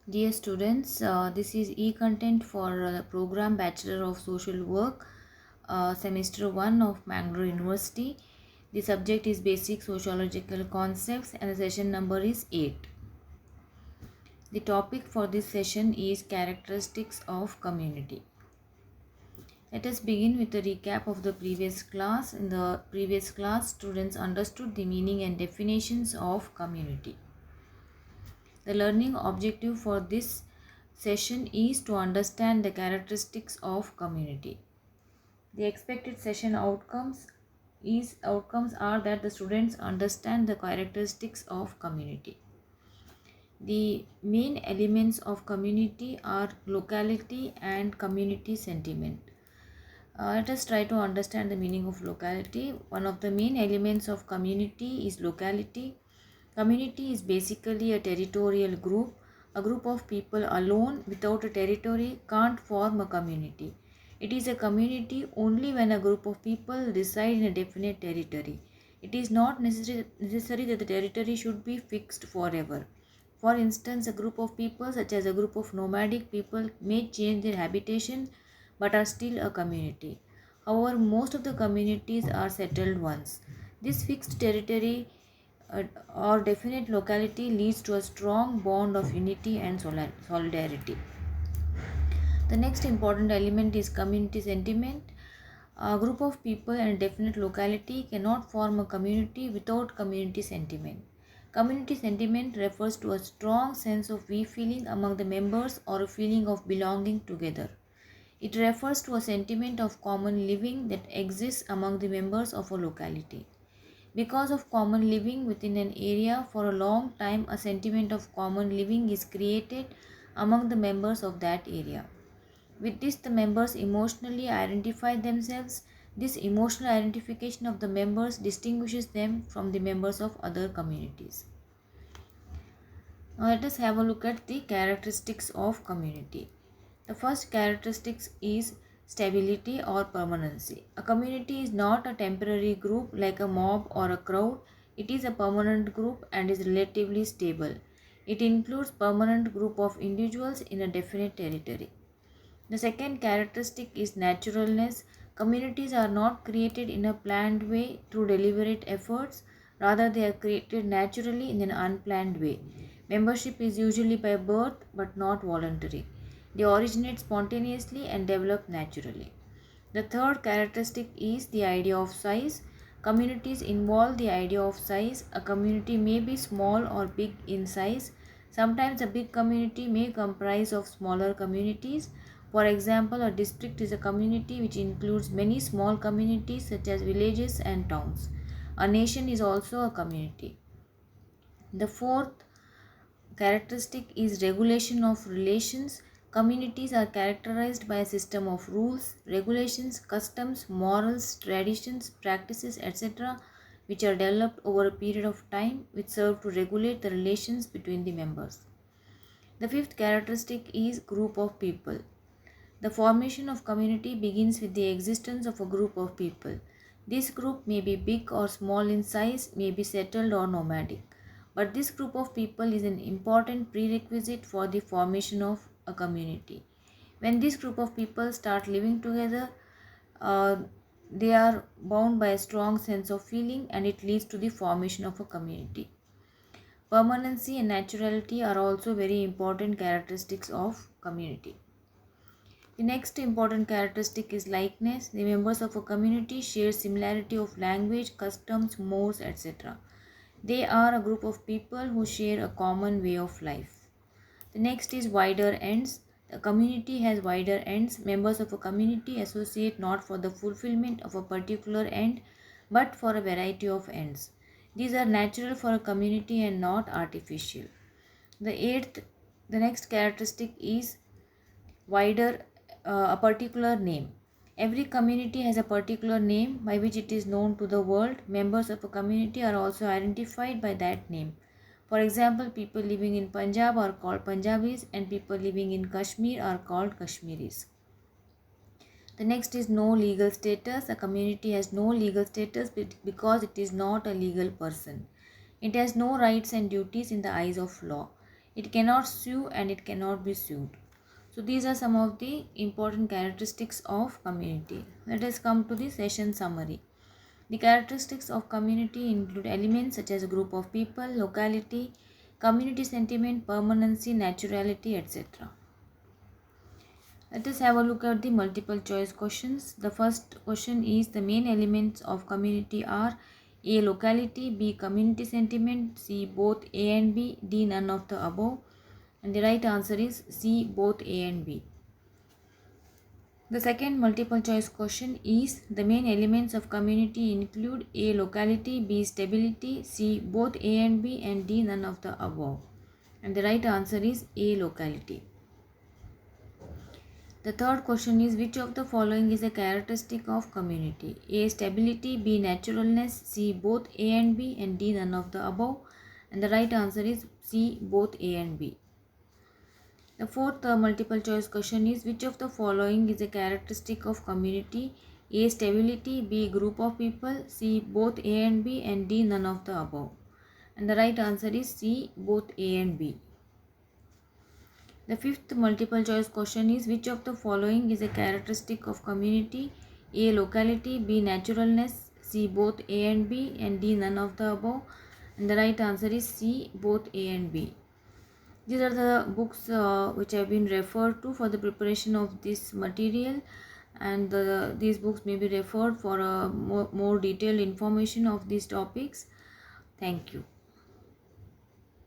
Dear students, this is e-content for the program Bachelor of Social Work, semester 1 of Mangalore University. The subject is Basic Sociological Concepts and the session number is 8. The topic for this session is Characteristics of Community. Let us begin with a recap of the previous class. In the previous class, students understood the meaning and definitions of community. The learning objective for this session is to understand the characteristics of community. The expected session outcomes are that the students understand the characteristics of community. The main elements of community are locality and community sentiment. Let us try to understand the meaning of locality. One of the main elements of community is locality. Community is basically a territorial group. A group of people alone without a territory can't form a community. It is a community only when a group of people reside in a definite territory. It is not necessary that the territory should be fixed forever. For instance, a group of people, such as a group of nomadic people, may change their habitation but are still a community. However, most of the communities are settled ones. This fixed territory uh, or definite locality leads to a strong bond of unity and solidarity. The next important element is community sentiment. A group of people in a definite locality cannot form a community without community sentiment. Community sentiment refers to a strong sense of we feeling among the members or a feeling of belonging together. It refers to a sentiment of common living that exists among the members of a locality. Because of common living within an area for a long time, a sentiment of common living is created among the members of that area. With this, the members emotionally identify themselves. This emotional identification of the members distinguishes them from the members of other communities. Now, let us have a look at the characteristics of community. The first characteristic is stability or permanency. A community is not a temporary group like a mob or a crowd. It is a permanent group and is relatively stable. It includes permanent group of individuals in a definite territory. The second characteristic is naturalness. Communities are not created in a planned way through deliberate efforts, rather, they are created naturally in an unplanned way. Membership is usually by birth but not voluntary. They originate spontaneously and develop naturally. The third characteristic is the idea of size. Communities involve the idea of size. A community may be small or big in size. Sometimes a big community may comprise of smaller communities. For example, a district is a community which includes many small communities such as villages and towns. A nation is also a community. The fourth characteristic is regulation of relations. Communities are characterized by a system of rules, regulations, customs, morals, traditions, practices, etc., which are developed over a period of time which serve to regulate the relations between the members. The fifth characteristic is group of people. The formation of community begins with the existence of a group of people. This group may be big or small in size, may be settled or nomadic. But this group of people is an important prerequisite for the formation of a community. When this group of people start living together, uh, they are bound by a strong sense of feeling and it leads to the formation of a community. Permanency and naturality are also very important characteristics of community. The next important characteristic is likeness. The members of a community share similarity of language, customs, modes, etc. They are a group of people who share a common way of life. The next is wider ends. The community has wider ends. Members of a community associate not for the fulfillment of a particular end but for a variety of ends. These are natural for a community and not artificial. The next characteristic is wider a particular name. Every community has a particular name by which it is known to the world. Members of a community are also identified by that name. For example, people living in Punjab are called Punjabis and people living in Kashmir are called Kashmiris. The next is no legal status. A community has no legal status because it is not a legal person. It has no rights and duties in the eyes of law. It cannot sue and it cannot be sued. So these are some of the important characteristics of community. Let us come to the session summary. The characteristics of community include elements such as a group of people, locality, community sentiment, permanency, naturality, etc. Let us have a look at the multiple choice questions. The first question is, the main elements of community are A. Locality, B. Community sentiment, C. Both A and B, D. None of the above. And the right answer is C. Both A and B. The second multiple choice question is, the main elements of community include A. Locality, B. Stability, C. Both A and B, and D. None of the above. And the right answer is A. Locality. The third question is, which of the following is a characteristic of community? A. Stability, B. Naturalness, C. Both A and B, and D. None of the above. And the right answer is C. Both A and B. The fourth multiple choice question is, which of the following is a characteristic of community? A. Stability, B. Group of people, C. Both A and B, and D. None of the above. And the right answer is C. Both A and B. The fifth multiple choice question is, which of the following is a characteristic of community? A. Locality, B. Naturalness, C. Both A and B, and D. None of the above. And the right answer is C. Both A and B. These are the books which have been referred to for the preparation of this material, and these books may be referred for more detailed information of these topics. Thank you.